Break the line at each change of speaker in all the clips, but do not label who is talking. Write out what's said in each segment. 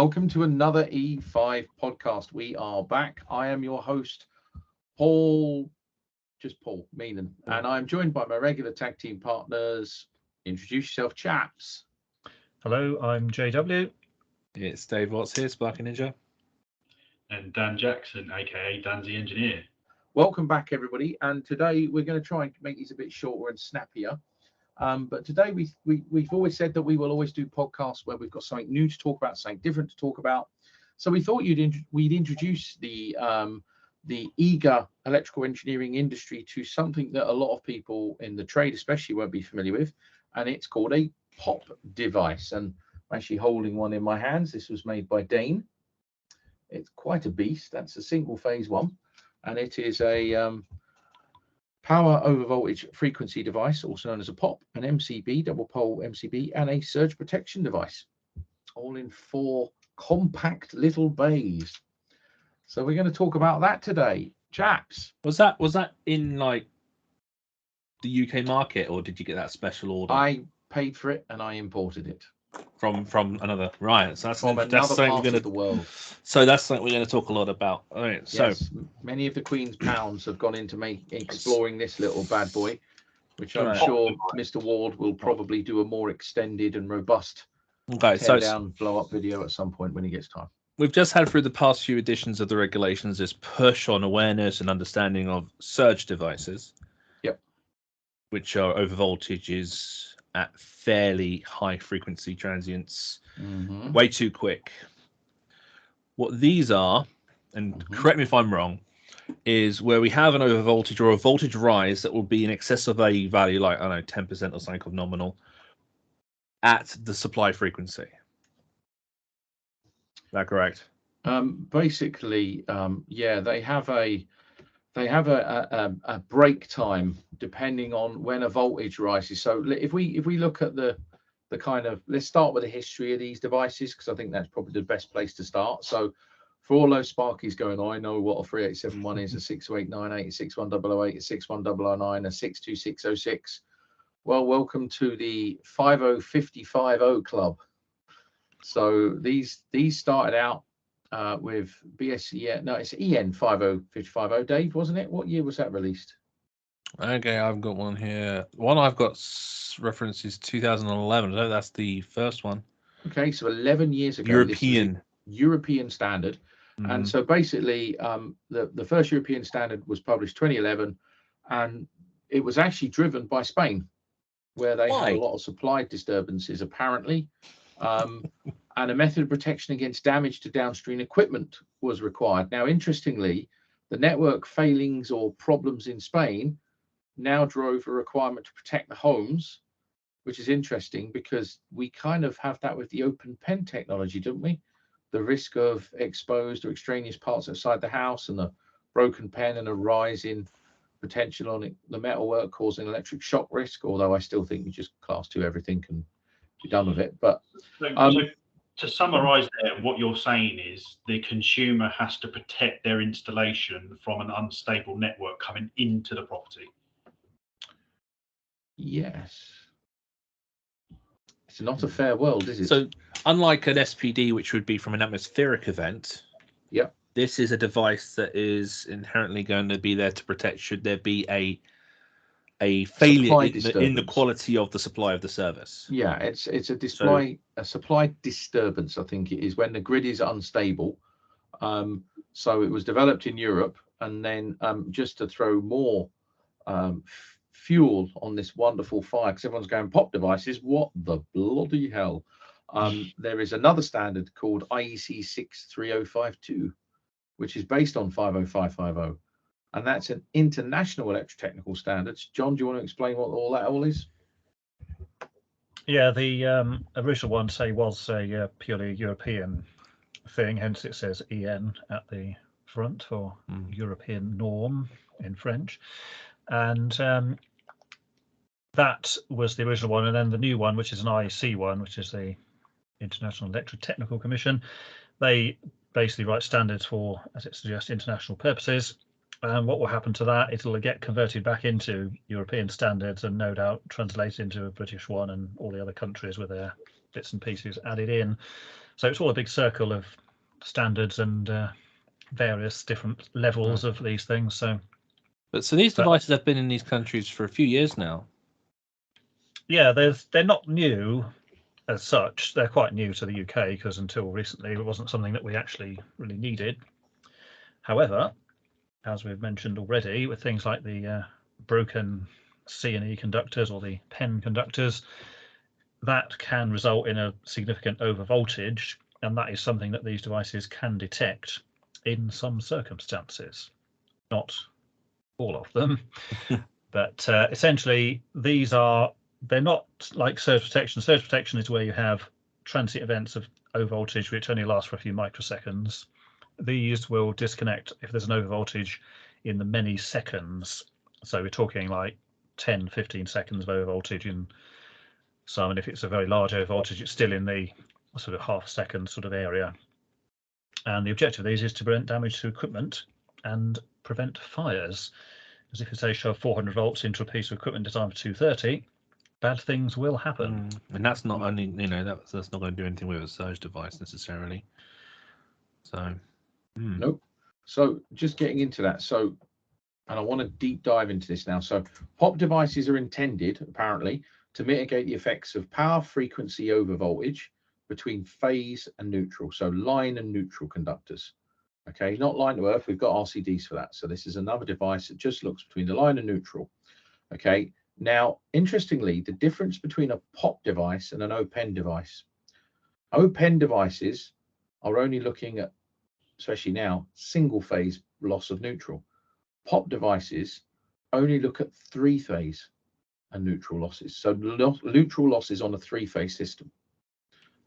welcome to another E5 podcast. We are back. I am your host, Paul Meenan, and I'm joined by my regular tag team partners. Introduce yourself, chaps.
Hello, I'm JW.
It's Dave Watts here, Sparky Ninja.
And Dan Jackson, aka Dan's the Engineer.
Welcome back, everybody. And today we're going to try and make these a bit shorter and snappier. But today we've always said that we will always do podcasts where we've got something new to talk about, something different to talk about. So we thought we'd introduce the eager electrical engineering industry to something that a lot of people in the trade especially won't be familiar with, and it's called a pop device. And I'm actually holding one in my hands. This was made by Dane. It's quite a beast. That's a single phase one, and it is a Power Overvoltage Frequency Device, also known as a POP, an MCB, double pole MCB, and a surge protection device, all in 4 compact little bays. So we're going to talk about that today, chaps.
Was that in like the UK market, or did you get that special order?
I paid for it and I imported it
from another, right? So that's
from another part of the world.
So that's something we're going to talk a lot about. All right. So
yes, many of the Queen's pounds have gone into exploring this little bad boy, which I'm sure Mr. Ward will probably do a more extended and robust tear down blow up video at some point when he gets time.
We've just had through the past few editions of the regulations this push on awareness and understanding of surge devices.
Yep. Which
are over voltages at fairly high frequency transients, way too quick. What these are, and correct me if I'm wrong, is where we have an over voltage or a voltage rise that will be in excess of a value like, I don't know, 10% or something of nominal at the supply frequency. Is that correct?
Basically, yeah, they have a break time depending on when a voltage rises. So if we look at the kind of, let's start with the history of these devices, because I think that's probably the best place to start. So for all those Sparkies going, I know what a 3871 is, a 62898, a 61008, a 61009, a 62606. Well, welcome to the 50550 club. So these started out with BSE, no, it's EN 50550, Dave, wasn't it? What year was that released?
Okay, I've got one here. One I've got references 2011. So that's the first one.
Okay, so 11 years ago. European standard. And so basically, the first European standard was published 2011, and it was actually driven by Spain, where they had a lot of supply disturbances, apparently. And a method of protection against damage to downstream equipment was required. Now, interestingly, the network failings or problems in Spain now drove a requirement to protect the homes, which is interesting because we kind of have that with the open pen technology, don't we? The risk of exposed or extraneous parts outside the house and a broken pen and a rise in potential on the metalwork causing electric shock risk, although I still think you just class 2 everything and be done with it. But
so to summarize there, what you're saying is the consumer has to protect their installation from an unstable network coming into the property.
Yes. It's not a fair world, is it?
So unlike an SPD, which would be from an atmospheric event, this is a device that is inherently going to be there to protect should there be a failure in the quality of the supply of the service.
Yeah, it's a supply disturbance, I think it is, when the grid is unstable. So it was developed in Europe, and then just to throw more fuel on this wonderful fire, because everyone's going pop devices, what the bloody hell. There is another standard called IEC 63052, which is based on 50550. And that's an international electrotechnical standards. John, do you want to explain what all is?
Yeah, the original one, was a purely European thing, hence it says EN at the front for European norm in French. And that was the original one. And then the new one, which is an IEC one, which is the International Electrotechnical Commission, they basically write standards for, as it suggests, international purposes. And what will happen to that? It'll get converted back into European standards and no doubt translated into a British one and all the other countries with their bits and pieces added in. So it's all a big circle of standards and various different levels of these things. So
these devices have been in these countries for a few years now.
Yeah, they're not new as such. They're quite new to the UK because until recently it wasn't something that we actually really needed. However, as we've mentioned already, with things like the broken C&E conductors or the PEN conductors, that can result in a significant overvoltage, and that is something that these devices can detect in some circumstances. Not all of them, but essentially they're not like surge protection. Surge protection is where you have transient events of overvoltage which only last for a few microseconds. These will disconnect if there's an overvoltage in the many seconds. So we're talking like 10, 15 seconds of overvoltage in some, and if it's a very large overvoltage, it's still in the sort of half second sort of area. And the objective of these is to prevent damage to equipment and prevent fires. Because if you say shove 400 volts into a piece of equipment designed for 230, bad things will happen.
And that's not only, that's not going to do anything with a surge device necessarily. So,
nope. So just getting into that. So, and I want to deep dive into this now. So POP devices are intended, apparently, to mitigate the effects of power frequency overvoltage between phase and neutral. So line and neutral conductors. Okay, not line to earth. We've got RCDs for that. So this is another device that just looks between the line and neutral. Okay. Now, interestingly, the difference between a POP device and an OPEN device. OPEN devices are only looking at, especially now, single phase loss of neutral. POP devices only look at three-phase and neutral losses. So neutral losses on a three-phase system.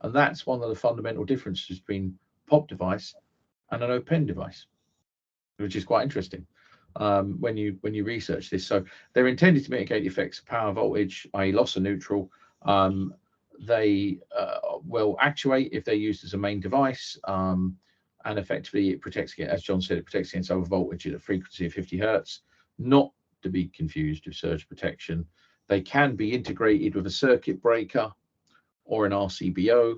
And that's one of the fundamental differences between POP device and an OPEN device, which is quite interesting. When you research this. So they're intended to mitigate the effects of power voltage, i.e. loss of neutral. They will actuate if they're used as a main device, and effectively it protects, as John said, it protects against overvoltage at a frequency of 50 hertz, not to be confused with surge protection. They can be integrated with a circuit breaker or an RCBO,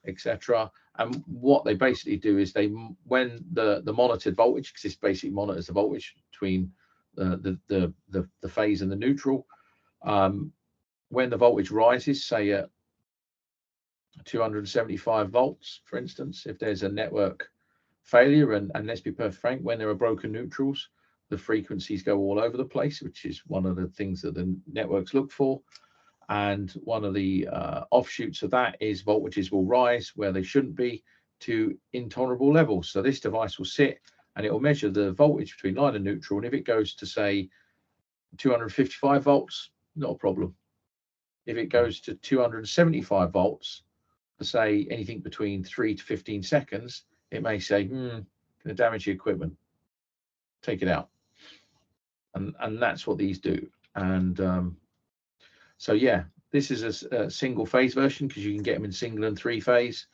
etc. And what they basically do is when the monitored voltage, because this basically monitors the voltage between the phase and the neutral, when the voltage rises, say at 275 volts, for instance, if there's a network failure, and let's be perfectly frank, when there are broken neutrals, the frequencies go all over the place, which is one of the things that the networks look for. And one of the offshoots of that is voltages will rise where they shouldn't be to intolerable levels. So this device will sit and it will measure the voltage between line and neutral. And if it goes to, say, 255 volts, not a problem. If it goes to 275 volts, for say anything between 3 to 15 seconds, it may say, going to damage the equipment. Take it out. And that's what these do. And so, yeah, this is a single phase version because you can get them in single and three phase.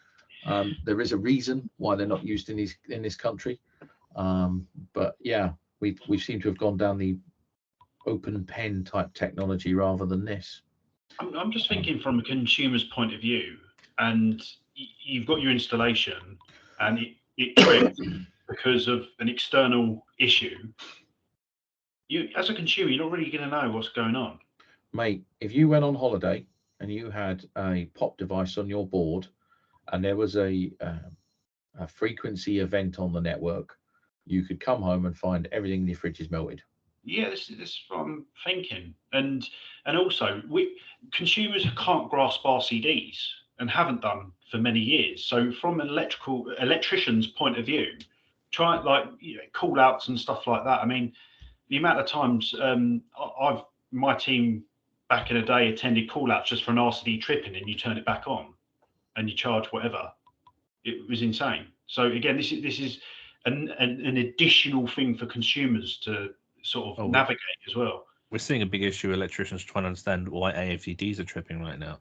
There is a reason why they're not used in this country. But yeah, we seem to have gone down the open pen type technology rather than this.
I'm just thinking from a consumer's point of view, and you've got your installation and it trips because of an external issue. You, as a consumer, you're not really going to know what's going on.
Mate, if you went on holiday and you had a POP device on your board and there was a frequency event on the network, you could come home and find everything in your fridge is melted.
Yeah, this is what I'm thinking. And also, consumers can't grasp RCDs and haven't done for many years. So from an electrician's point of view, try call outs and stuff like that. I mean, the amount of times my team back in the day attended call outs just for an RCD tripping, and you turn it back on and you charge whatever. It was insane. So again, this is an additional thing for consumers to sort of navigate as well.
We're seeing a big issue. Electricians trying to understand why AFDDs are tripping right now.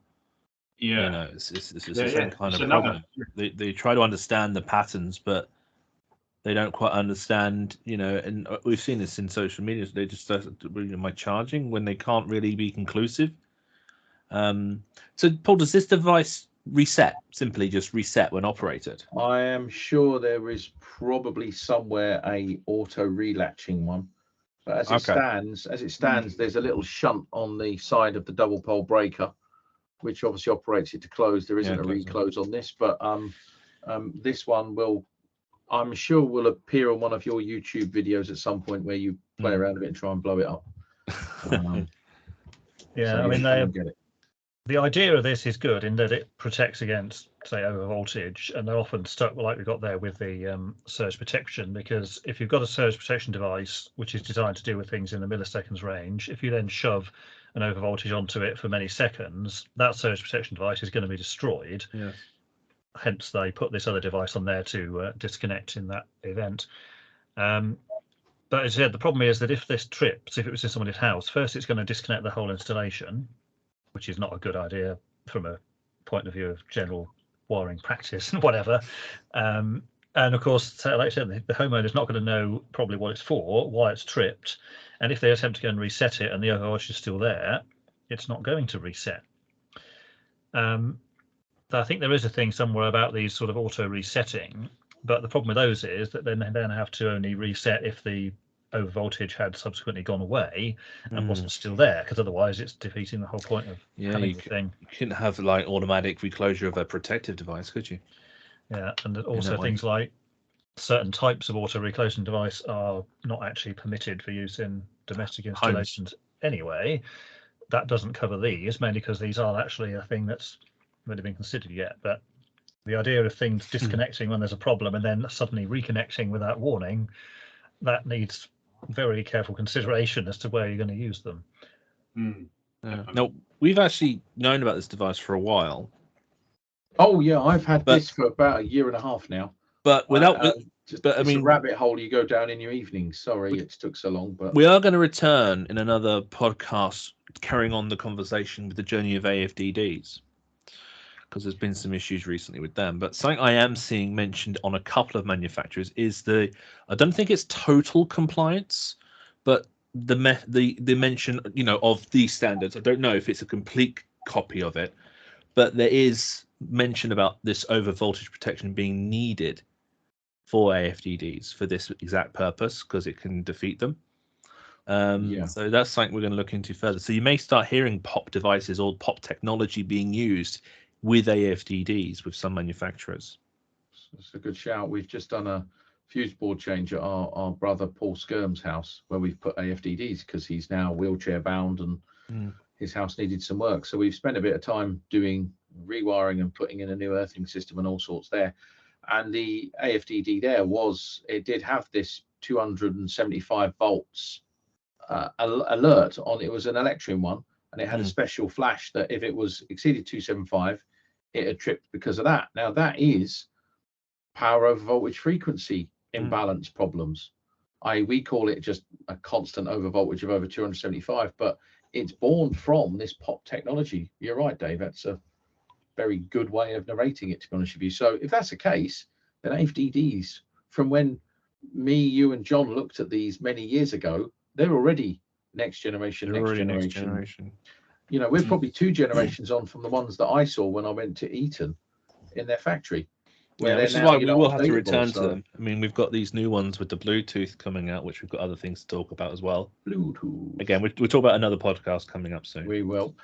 Yeah,
it's the same kind of problem. They try to understand the patterns, but they don't quite understand. And we've seen this in social media. They just start, am I charging when they can't really be conclusive? So Paul, does this device reset? Simply just reset when operated.
I am sure there is probably somewhere a auto relatching one, but as it stands, there's a little shunt on the side of the double pole breaker, which obviously operates it to close. There isn't a reclose on this, but this one will, I'm sure, will appear on one of your YouTube videos at some point where you play around a bit and try and blow it up.
Yeah,
so
I mean,
get it.
The idea of this is good in that it protects against, say, over voltage, and they're often stuck like we got there with the surge protection, because if you've got a surge protection device which is designed to deal with things in the milliseconds range, if you then shove an over voltage onto it for many seconds, that surge protection device is going to be destroyed.
Yes.
Hence, they put this other device on there to disconnect in that event. But as I said, the problem is that if this trips, if it was in somebody's house, first it's going to disconnect the whole installation, which is not a good idea from a point of view of general wiring practice and whatever. And of course, like I said, the homeowner is not going to know probably what it's for, why it's tripped. And if they attempt to go and reset it and the overvoltage is still there, it's not going to reset. So I think there is a thing somewhere about these sort of auto resetting, but the problem with those is that they then have to only reset if the over voltage had subsequently gone away and wasn't still there, because otherwise it's defeating the whole point of having the thing.
You couldn't have like automatic reclosure of a protective device, could you?
Yeah, and also things like certain types of auto reclosing device are not actually permitted for use in domestic installations anyway. That doesn't cover these, mainly because these aren't actually a thing that's really been considered yet. But the idea of things disconnecting when there's a problem and then suddenly reconnecting without warning, that needs very careful consideration as to where you're going to use them.
Now, we've actually known about this device for a while.
Oh yeah, I've had this for about a year and a half now.
But without,
I mean, a rabbit hole you go down in your evenings. Sorry, it took so long. But
we are going to return in another podcast, carrying on the conversation with the journey of AFDDs, because there's been some issues recently with them. But something I am seeing mentioned on a couple of manufacturers is I don't think it's total compliance, but the mention, of these standards. I don't know if it's a complete copy of it, but there is mention about this over voltage protection being needed for AFDDs for this exact purpose, because it can defeat them. So that's something we're going to look into further. So you may start hearing POP devices or POP technology being used with AFDDs with some manufacturers.
It's a good shout. We've just done a fuse board change at our brother Paul Skirm's house, where we've put AFDDs because he's now wheelchair bound and his house needed some work. So we've spent a bit of time doing rewiring and putting in a new earthing system and all sorts there. And the AFDD there it did have this 275 volts alert on. It was an Electrin one, and it had a special flash that if it was exceeded 275, it had tripped because of that. Now that is power over voltage frequency imbalance problems. We call it just a constant over voltage of over 275, but it's born from this POP technology. You're right, Dave. That's a very good way of narrating it, to be honest with you. So if that's the case, then AFDDs, from when me, you, and John looked at these many years ago, they're already next generation. We're probably 2 generations on from the ones that I saw when I went to Eton in their factory.
Which is why we will have to return to them. I mean, we've got these new ones with the Bluetooth coming out, which we've got other things to talk about as well.
Bluetooth.
Again, we'll talk about another podcast coming up soon.
We will.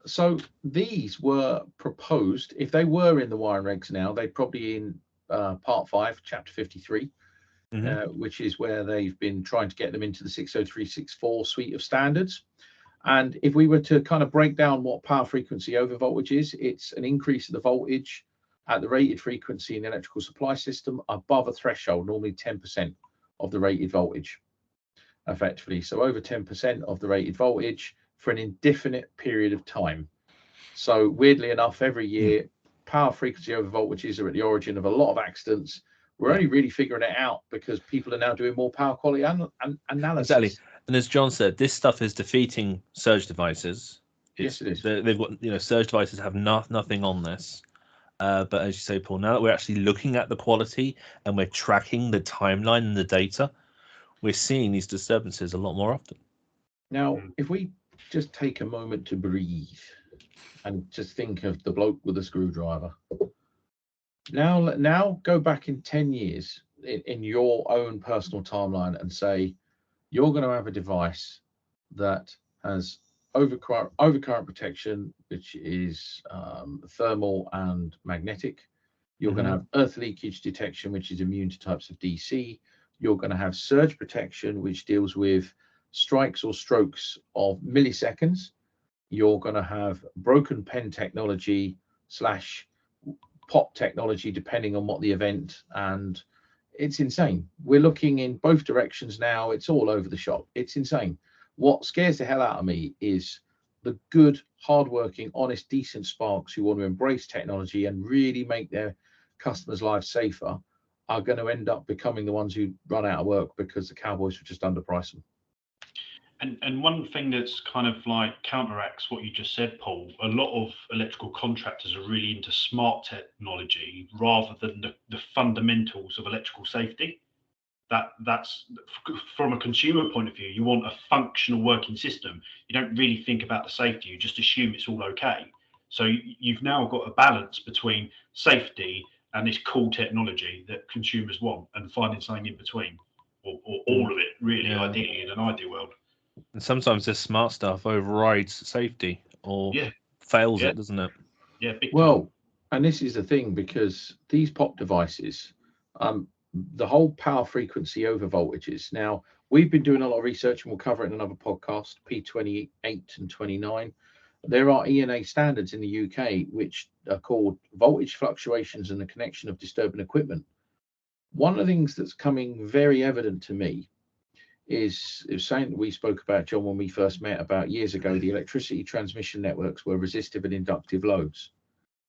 So these were proposed. If they were in the wiring regs now, they'd probably in part 5, chapter 53, which is where they've been trying to get them into the 60364 suite of standards. And if we were to kind of break down what power frequency over voltage is, it's an increase of the voltage at the rated frequency in the electrical supply system above a threshold, normally 10% of the rated voltage, effectively. So over 10% of the rated voltage for an indefinite period of time. So weirdly enough, every year, power frequency over voltages are at the origin of a lot of accidents. We're only really figuring it out because people are now doing more power quality analysis.
Exactly. And as John said, this stuff is defeating surge devices.
Yes, it is.
They've got, surge devices have nothing on this. But as you say, Paul, now that we're actually looking at the quality and we're tracking the timeline and the data, we're seeing these disturbances a lot more often.
Now, if we just take a moment to breathe and just think of the bloke with a screwdriver. Now go back in 10 years in your own personal timeline and say you're going to have a device that has overcurrent protection, which is thermal and magnetic. You're going to have earth leakage detection, which is immune to types of DC. You're going to have surge protection, which deals with strikes or strokes of milliseconds. You're going to have broken pen technology / pop technology, depending on what the event. And it's insane. We're looking in both directions now. It's all over the shop. It's insane. What scares the hell out of me is the good, hardworking, honest, decent Sparks who want to embrace technology and really make their customers' lives safer are going to end up becoming the ones who run out of work because the cowboys will just underprice them.
And one thing that's kind of like counteracts what you just said, Paul, a lot of electrical contractors are really into smart technology rather than the fundamentals of electrical safety. That's from a consumer point of view, you want a functional working system. You don't really think about the safety, you just assume it's all okay. So you've now got a balance between safety and this cool technology that consumers want, and finding something in between, or all of it, really, ideally, in an ideal world.
And sometimes this smart stuff overrides safety or fails it, doesn't it?
Yeah, big
well,
time.
And this is the thing, because these pop devices, the whole power frequency over voltages. Now, we've been doing a lot of research, and we'll cover it in another podcast, P28 and 29. There are ENA standards in the UK which are called voltage fluctuations and the connection of disturbing equipment. One of the things that's coming very evident to me is something that we spoke about, John, when we first met about years ago. The electricity transmission networks were resistive and inductive loads.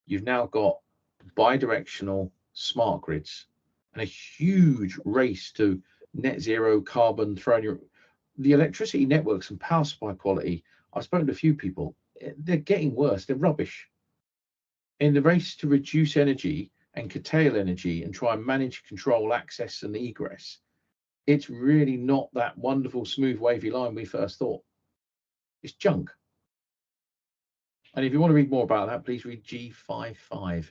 You've now got bidirectional smart grids and a huge race to net zero carbon the electricity networks and power supply quality. I've spoken to a few people. They're getting worse. They're rubbish. In the race to reduce energy and curtail energy and try and manage, control, access and egress, it's really not that wonderful, smooth, wavy line we first thought. It's junk. And if you want to read more about that, please read G55,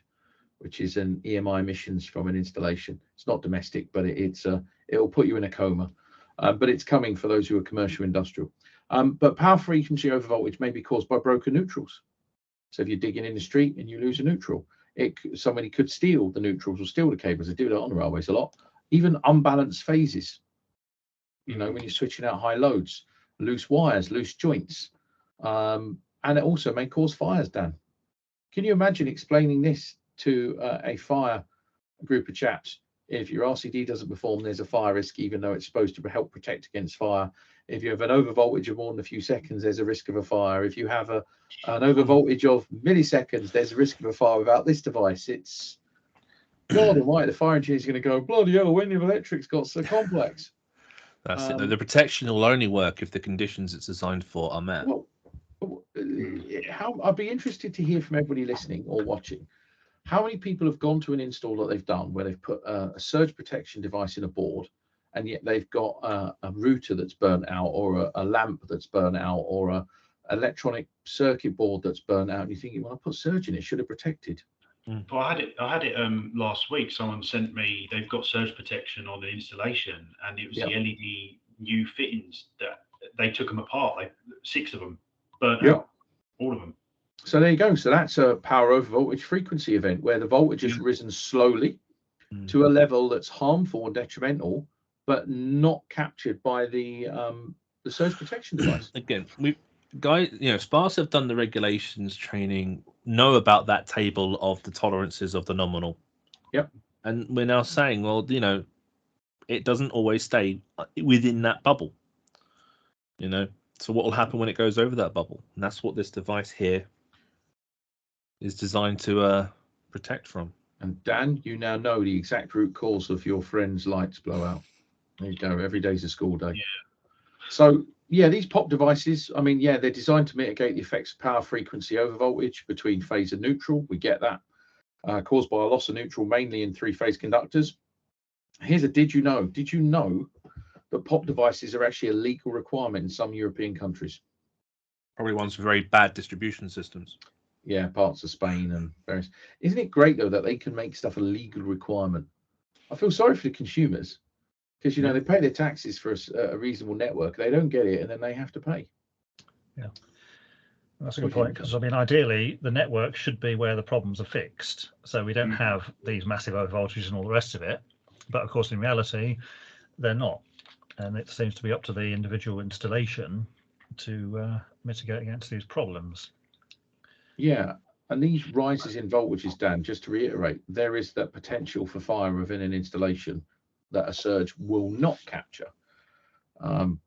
which is an EMI emissions from an installation. It's not domestic, but it'll put you in a coma. But it's coming for those who are commercial industrial. But power frequency over voltage may be caused by broken neutrals. So if you're digging in the street and you lose a neutral, somebody could steal the neutrals or steal the cables. They do that on the railways a lot. Even unbalanced phases, when you're switching out high loads, loose wires, loose joints. And it also may cause fires, Dan. Can you imagine explaining this to a fire group of chaps? If your RCD doesn't perform, there's a fire risk, even though it's supposed to help protect against fire. If you have an overvoltage of more than a few seconds, there's a risk of a fire. If you have an overvoltage of milliseconds, there's a risk of a fire without this device. It's God almighty, the fire engineer is going to go, bloody hell, when your electric's got so complex.
That's it. The protection will only work if the conditions it's designed for are met.
Well, I'd be interested to hear from everybody listening or watching. How many people have gone to an install that they've done where they've put a surge protection device in a board, and yet they've got a router that's burnt out, or a lamp that's burnt out, or a electronic circuit board that's burnt out, and you're thinking, well, I put surge in, it should have protected.
Well, I had it last week. Someone sent me, they've got surge protection on the installation, and it was the LED new fittings that they took them apart. 6 of them burnt out, all of them.
So there you go. So that's a power over voltage frequency event where the voltage has risen slowly to a level that's harmful and detrimental, but not captured by the surge protection device.
Again, Sparks have done the regulations training, know about that table of the tolerances of the nominal.
Yep.
And we're now saying, well, it doesn't always stay within that bubble. So what will happen when it goes over that bubble? And that's what this device here is designed to protect from.
And Dan, you now know the exact root cause of your friend's lights blowout. There you go. Every day's a school day.
Yeah.
So these pop devices, they're designed to mitigate the effects of power frequency over voltage between phase and neutral. We get that. Caused by a loss of neutral, mainly in 3-phase conductors. Here's a did you know? Did you know that pop devices are actually a legal requirement in some European countries?
Probably ones with very bad distribution systems.
Yeah, parts of Spain and various. Isn't it great though that they can make stuff a legal requirement? I feel sorry for the consumers because they pay their taxes for a reasonable network. They don't get it, and then they have to pay.
Yeah, that's a good point, because I mean, ideally, the network should be where the problems are fixed, so we don't have these massive overvoltages and all the rest of it. But of course, in reality, they're not, and it seems to be up to the individual installation to mitigate against these problems.
Yeah, and these rises in voltages, Dan, just to reiterate, there is that potential for fire within an installation that a surge will not capture.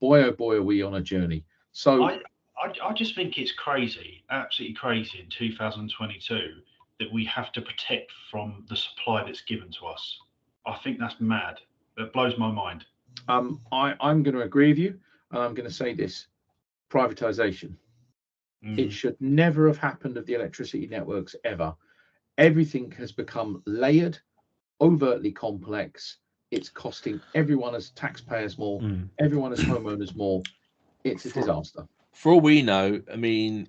Boy, oh boy, are we on a journey. So
I just think it's crazy, absolutely crazy in 2022 that we have to protect from the supply that's given to us. I think that's mad. That blows my mind.
I'm going to agree with you, and I'm going to say this: privatization. It should never have happened of the electricity networks ever. Everything has become layered, overtly complex. It's costing everyone as taxpayers more, everyone as homeowners more. It's a disaster.
For all we know, I mean,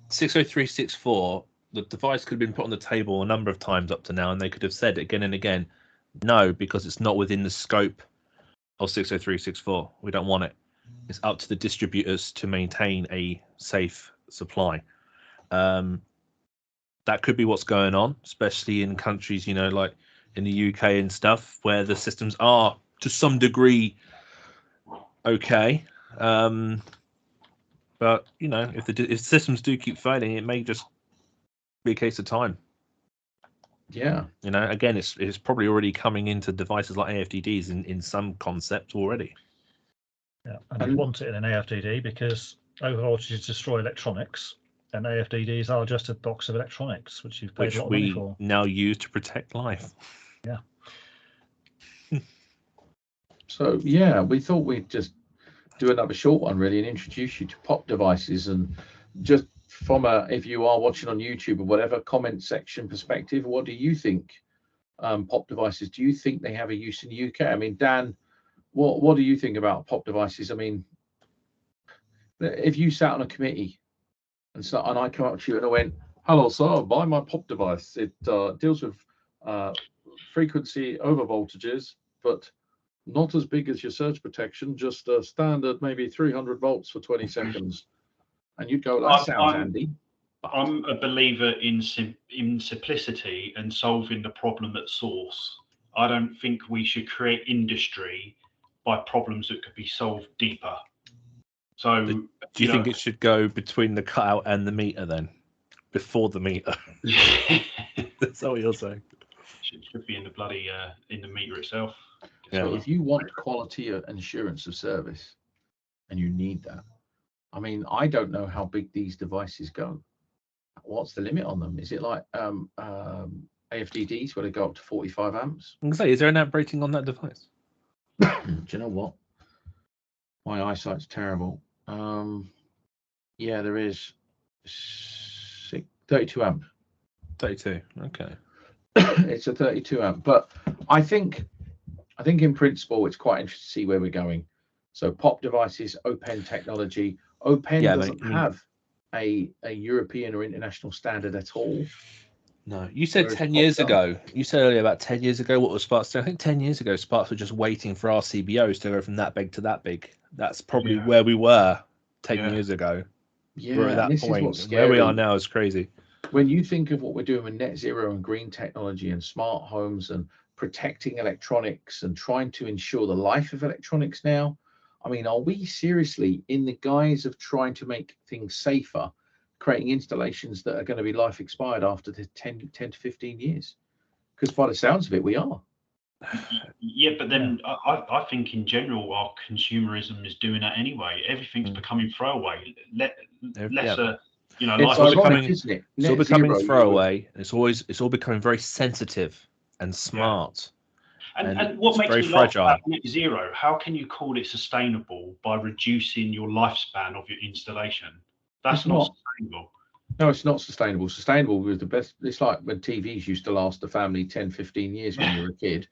60364, the device could have been put on the table a number of times up to now, and they could have said again and again, no, because it's not within the scope of 60364. We don't want it. It's up to the distributors to maintain a safe supply. That could be what's going on, especially in countries, like in the UK and stuff, where the systems are to some degree okay. But if systems do keep failing, it may just be a case of time.
Yeah.
Again, it's probably already coming into devices like AFDDs in some concept already.
Yeah, and you want it in an AFDD because overvoltages destroy electronics, and AFDDs are just a box of electronics, which you've paid a lot of money for.
Now use to protect life.
Yeah.
So yeah, we thought we'd just do another short one really and introduce you to POP devices, and just from if you are watching on YouTube or whatever, comment section perspective, what do you think? POP devices, do you think they have a use in the UK? I mean, Dan, what do you think about POP devices? I mean, if you sat on a committee and I come up to you and I went, hello sir, buy my POP device, it deals with frequency over voltages, but not as big as your surge protection, just a standard maybe 300 volts for 20 seconds. And you'd go, that sounds handy.
I'm a believer in simplicity and solving the problem at source. I don't think we should create industry by problems that could be solved deeper. So
do you think it should go between the cutout and the meter then? Before the meter? That's what you're saying.
Should be in the bloody in the meter itself.
Yeah. So if you want quality and assurance of service, and you need that, I mean, I don't know how big these devices go. What's the limit on them? Is it like AFDDs where they go up to 45 amps?
I'm gonna say, is there an amp rating on that device?
Do you know what? My eyesight's terrible. Yeah, there is 32 amp.
32. Okay.
It's a 32 amp, but I think in principle it's quite interesting to see where we're going. So POP devices, OPEN technology. OPEN doesn't have a European or international standard at all.
No, you said 10 years ago. You said earlier about 10 years ago what was Sparks doing? I think 10 years ago Sparks were just waiting for RCBOs to go from that big to that big. That's probably where we were 10 years ago.
Yeah,
we're at that point. Where we are now is crazy.
When you think of what we're doing with net zero and green technology and smart homes and protecting electronics and trying to ensure the life of electronics now, I mean, are we seriously, in the guise of trying to make things safer, creating installations that are going to be life expired after the 10 to 15 years? Because by the sounds of it, we are.
Yeah, but then I think in general our consumerism is doing that anyway. Everything's becoming throwaway. Lesser,
it's ironic, isn't it?
It's all becoming throwaway. It's all becoming very sensitive and smart.
And what makes me laugh about net zero? How can you call it sustainable by reducing your lifespan of your installation? That's not sustainable.
No, it's not sustainable. Sustainable was the best. It's like when TVs used to last the family 10, 15 years when you were a kid.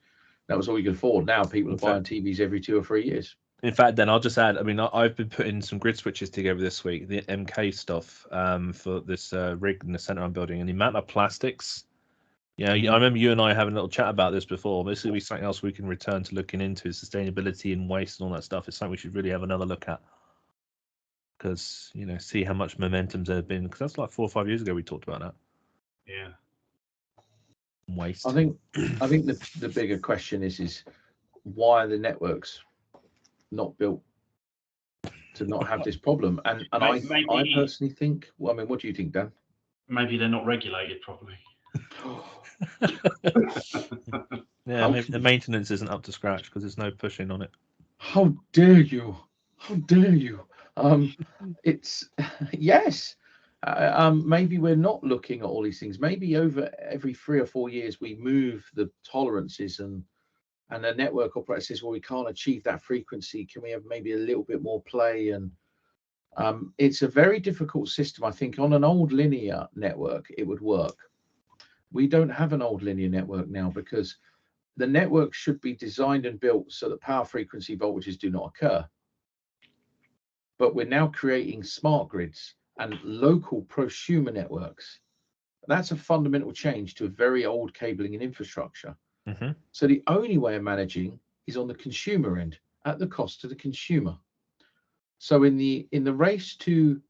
That was all you could afford. Now people are buying TVs every 2 or 3 years.
In fact, then I'll just add. I mean, I've been putting some grid switches together this week, the MK stuff, for this rig in the center I'm building, and the amount of plastics. Yeah, I remember you and I having a little chat about this before. This will be something else we can return to looking into, sustainability and waste and all that stuff. It's something we should really have another look at, because see how much momentum there have been. Because that's like 4 or 5 years ago we talked about that.
Yeah.
Waste.
I think the bigger question is why are the networks not built to not have this problem? And I personally think, well, I mean, what do you think, Dan?
Maybe they're not regulated properly.
Yeah, maybe the maintenance isn't up to scratch because there's no pushing on it.
How dare you? How dare you? It's yes. Maybe we're not looking at all these things. Maybe over every 3 or 4 years we move the tolerances, and the network operator says, well, we can't achieve that frequency. Can we have maybe a little bit more play? And it's a very difficult system. I think on an old linear network it would work. We don't have an old linear network now, because the network should be designed and built so that power, frequency, voltages do not occur. But we're now creating smart grids and local prosumer networks. That's a fundamental change to a very old cabling and infrastructure. So the only way of managing is on the consumer end, at the cost to the consumer. So in the race to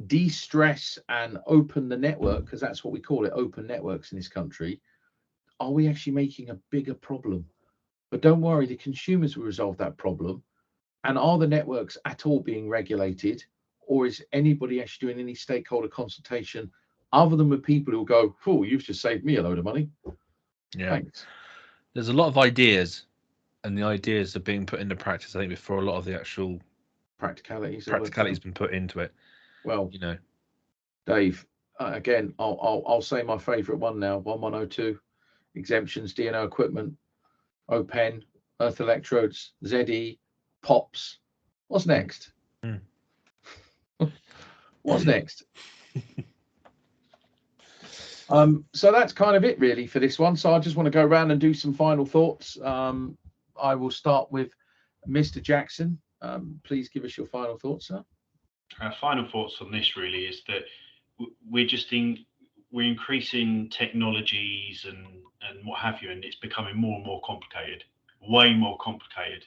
de-stress and open the network, because that's what we call it, open networks in this country, are we actually making a bigger problem? But don't worry, the consumers will resolve that problem. And are the networks at all being regulated, or is anybody actually doing any stakeholder consultation other than with people who go, oh, you've just saved me a load of money?
Yeah.
Thanks.
There's a lot of ideas, and the ideas are being put into practice, I think, before a lot of the actual
practicality's
been put into it.
Well, Dave, again, I'll say my favorite one now, 1102, exemptions, DNO equipment, OPEN, earth electrodes, ZE, POPs. What's next? What's next? So that's kind of it really for this one. So I just want to go around and do some final thoughts. I will start with Mr. Jackson. Please give us your final thoughts, sir.
Our final thoughts on this really is that we're increasing technologies and what have you, and it's becoming more and more complicated, way more complicated.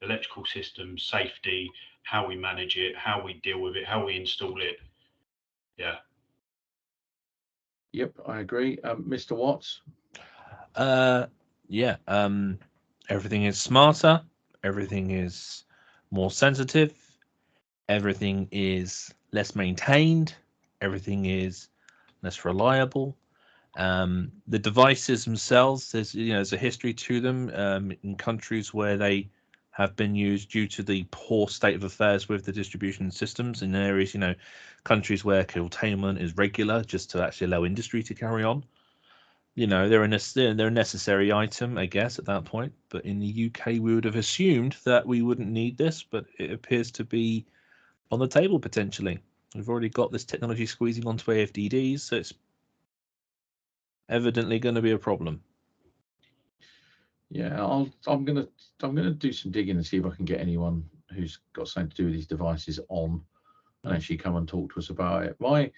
Electrical systems, safety, how we manage it, how we deal with it, how we install it. Yeah.
Yep, I agree. Mr. Watts?
Yeah. Everything is smarter. Everything is more sensitive. Everything is less maintained. Everything is less reliable. The devices themselves, there's a history to them in countries where they have been used due to the poor state of affairs with the distribution systems. In areas, countries where curtailment is regular, just to actually allow industry to carry on. They're a necessary item, I guess, at that point. But in the UK, we would have assumed that we wouldn't need this, but it appears to be on the table potentially. We've already got this technology squeezing onto AFDDs, so it's evidently going to be a problem.
Yeah, I'm gonna do some digging and see if I can get anyone who's got something to do with these devices on and actually come and talk to us about it. My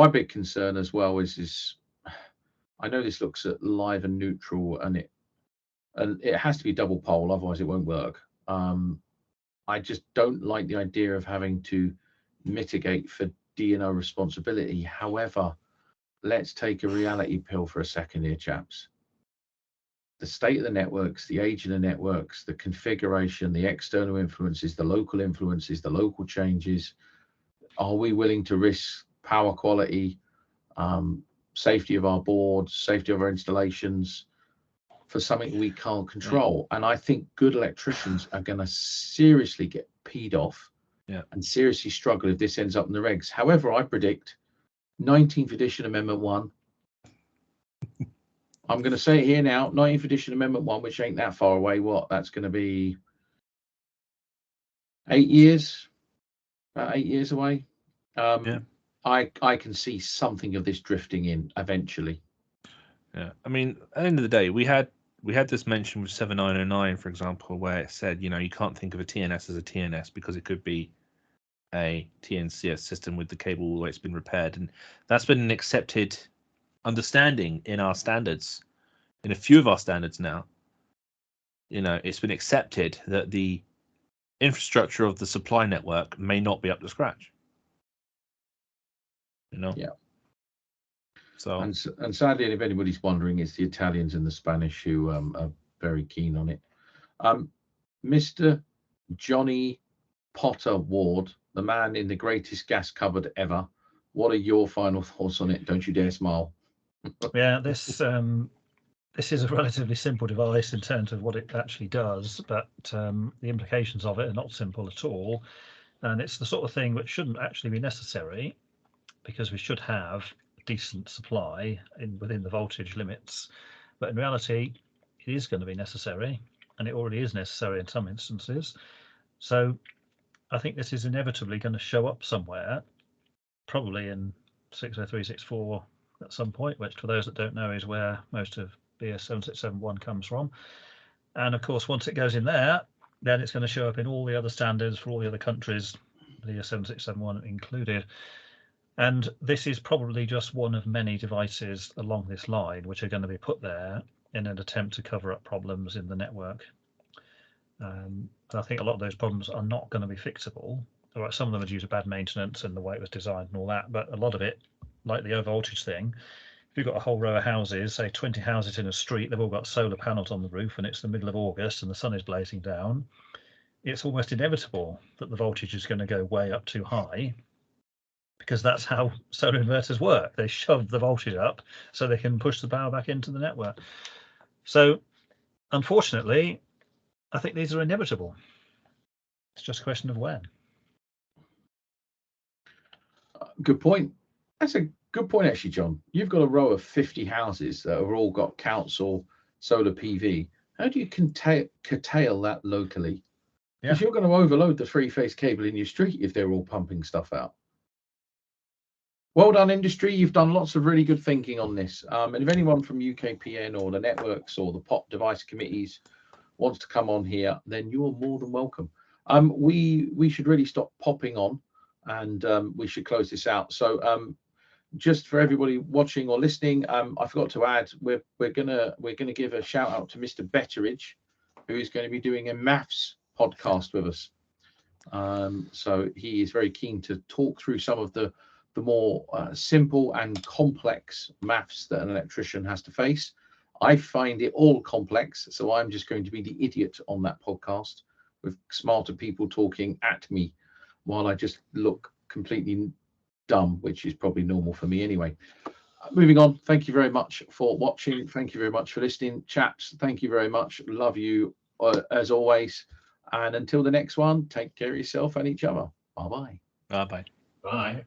big concern as well is I know this looks at live and neutral, and it has to be double pole, otherwise it won't work. I just don't like the idea of having to mitigate for DNO responsibility. However, let's take a reality pill for a second here, chaps. The state of the networks, the age of the networks, the configuration, the external influences, the local influences, the local changes. Are we willing to risk power quality, safety of our boards, safety of our installations for something we can't control? And I think good electricians are going to seriously get peed off and seriously struggle if this ends up in the regs. However, I predict 19th edition Amendment 1. I'm going to say it here now, 19th edition Amendment 1, which ain't that far away. That's going to be 8 years, about 8 years away. I can see something of this drifting in eventually.
Yeah, I mean, at the end of the day, we had we had this mention with 7909, for example, where it said, you know, you can't think of a TNS as a TNS because it could be a TNCS system with the cable all the way it's been repaired, and that's been an accepted understanding in our standards, in a few of our standards now. You know, it's been accepted that the infrastructure of the supply network may not be up to scratch. You know.
Yeah.
So
and sadly, if anybody's wondering, it's the Italians and the Spanish who are very keen on it. Mr. Johnny Potter Ward, the man in the greatest gas cupboard ever. What are your final thoughts on it? Don't you dare smile.
Yeah, this is a relatively simple device in terms of what it actually does, but the implications of it are not simple at all. And it's the sort of thing which shouldn't actually be necessary, because we should have decent supply within the voltage limits. But in reality, it is going to be necessary, and it already is necessary in some instances. So I think this is inevitably going to show up somewhere, probably in 60364 at some point, which for those that don't know is where most of BS 7671 comes from. And of course, once it goes in there, then it's going to show up in all the other standards for all the other countries, BS 7671 included. And this is probably just one of many devices along this line which are going to be put there in an attempt to cover up problems in the network. I think a lot of those problems are not going to be fixable. All right, some of them are due to bad maintenance and the way it was designed and all that, but a lot of it, like the overvoltage thing, if you've got a whole row of houses, say 20 houses in a street, they've all got solar panels on the roof and it's the middle of August and the sun is blazing down, it's almost inevitable that the voltage is going to go way up too high, because that's how solar inverters work. They shove the voltage up so they can push the power back into the network. So unfortunately, I think these are inevitable. It's just a question of when.
Good point. That's a good point, actually, John. You've got a row of 50 houses that have all got council solar PV. How do you curtail that locally? Because you're going to overload the three-phase cable in your street if they're all pumping stuff out. Well done, industry. You've done lots of really good thinking on this. And if anyone from UKPN or the networks or the POP device committees wants to come on here, then you're more than welcome. We should really stop popping on, and we should close this out. So just for everybody watching or listening, I forgot to add, we're gonna give a shout out to Mr. Betteridge, who is going to be doing a maths podcast with us. So he is very keen to talk through some of the more simple and complex maths that an electrician has to face. I find it all complex, so I'm just going to be the idiot on that podcast with smarter people talking at me while I just look completely dumb, which is probably normal for me anyway. Moving on, thank you very much for watching. Thank you very much for listening. Chaps, thank you very much. Love you as always. And until the next one, take care of yourself and each other. Bye-bye.
bye.
Bye.